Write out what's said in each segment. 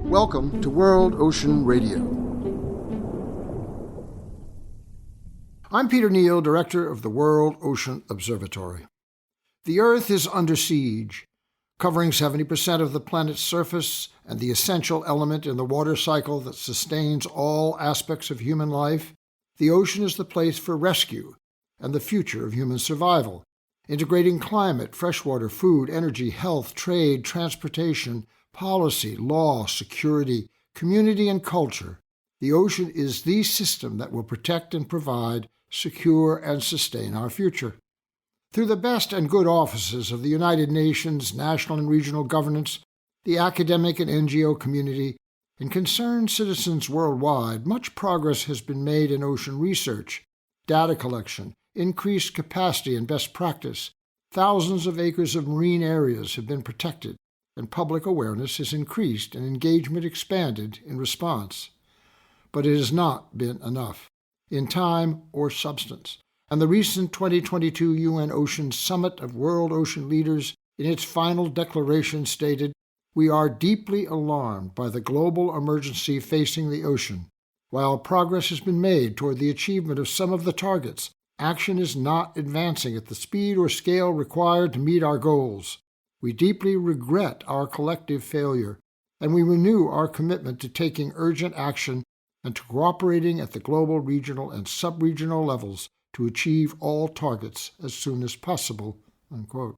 Welcome to World Ocean Radio. I'm Peter Neill, Director of the World Ocean Observatory. The Earth is under siege, covering 70% of the planet's surface and the essential element in the water cycle that sustains all aspects of human life. The ocean is the place for rescue and the future of human survival, integrating climate, freshwater, food, energy, health, trade, transportation, policy, law, security, community, and culture. The ocean is the system that will protect and provide, secure, and sustain our future. Through the best and good offices of the United Nations, national and regional governments, the academic and NGO community, and concerned citizens worldwide, much progress has been made in ocean research, data collection, increased capacity and best practice. Thousands of acres of marine areas have been protected, and public awareness has increased and engagement expanded in response. But it has not been enough, in time or substance. And the recent 2022 UN Ocean Summit of World Ocean Leaders, in its final declaration, stated, "We are deeply alarmed by the global emergency facing the ocean. While progress has been made toward the achievement of some of the targets, action is not advancing at the speed or scale required to meet our goals. We deeply regret our collective failure, and we renew our commitment to taking urgent action and to cooperating at the global, regional, and sub-regional levels to achieve all targets as soon as possible." Unquote.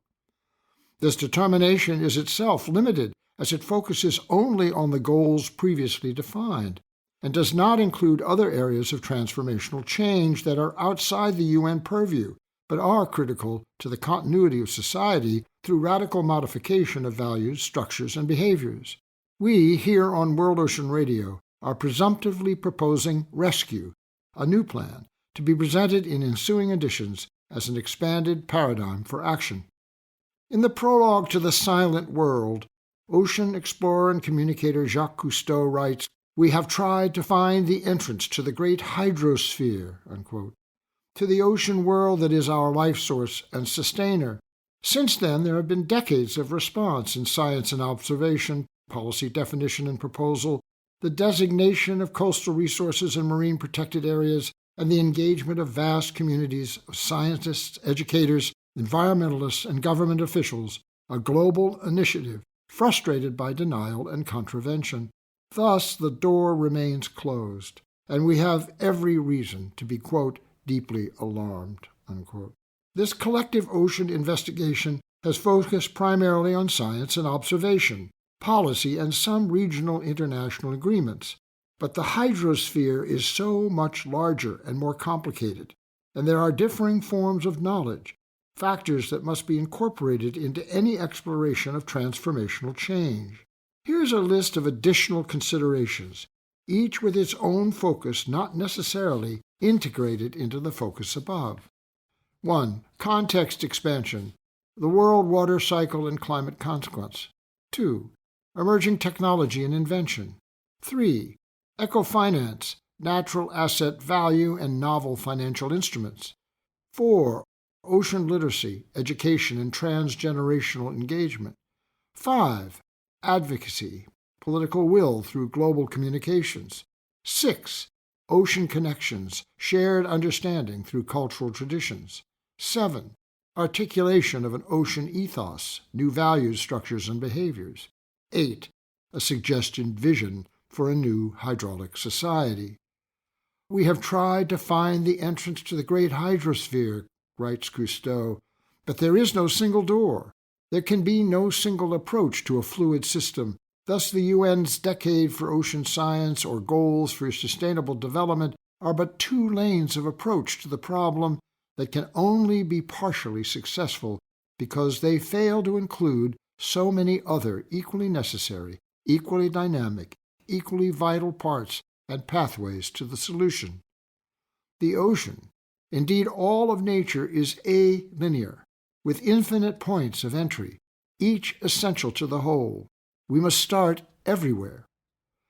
This determination is itself limited, as it focuses only on the goals previously defined, and does not include other areas of transformational change that are outside the UN purview, but are critical to the continuity of society through radical modification of values, structures, and behaviors. We, here on World Ocean Radio, are presumptively proposing Rescue, a new plan, to be presented in ensuing editions as an expanded paradigm for action. In the prologue to The Silent World, ocean explorer and communicator Jacques Cousteau writes, "We have tried to find the entrance to the great hydrosphere," unquote, to the ocean world that is our life source and sustainer. Since then, there have been decades of response in science and observation, policy definition and proposal, the designation of coastal resources and marine protected areas, and the engagement of vast communities of scientists, educators, environmentalists, and government officials, a global initiative frustrated by denial and contravention. Thus, the door remains closed, and we have every reason to be, quote, deeply alarmed, unquote. This collective ocean investigation has focused primarily on science and observation, policy, and some regional international agreements. But the hydrosphere is so much larger and more complicated, and there are differing forms of knowledge, factors that must be incorporated into any exploration of transformational change. Here's a list of additional considerations, each with its own focus not necessarily integrated into the focus above. 1. Context expansion, the world water cycle and climate consequence. 2. Emerging technology and invention. 3. Ecofinance, natural asset value and novel financial instruments. 4. Ocean literacy, education, and transgenerational engagement. 5. Advocacy, political will through global communications. 6. Ocean connections, shared understanding through cultural traditions. 7. Articulation of an ocean ethos, new values, structures, and behaviors. 8. A suggested vision for a new hydraulic society. "We have tried to find the entrance to the great hydrosphere," writes Cousteau, "but there is no single door. There can be no single approach to a fluid system. Thus the UN's Decade for Ocean Science or Goals for Sustainable Development are but two lanes of approach to the problem that can only be partially successful because they fail to include so many other equally necessary, equally dynamic, equally vital parts and pathways to the solution. The ocean, indeed all of nature, is alinear, with infinite points of entry, each essential to the whole. We must start everywhere.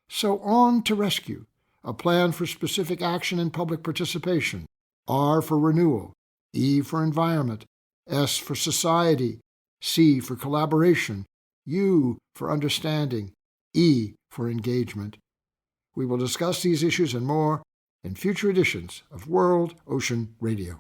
So on to rescue, a plan for specific action and public participation. R for renewal, E for environment, S for society, C for collaboration, U for understanding, E for engagement. We will discuss these issues and more in future editions of World Ocean Radio.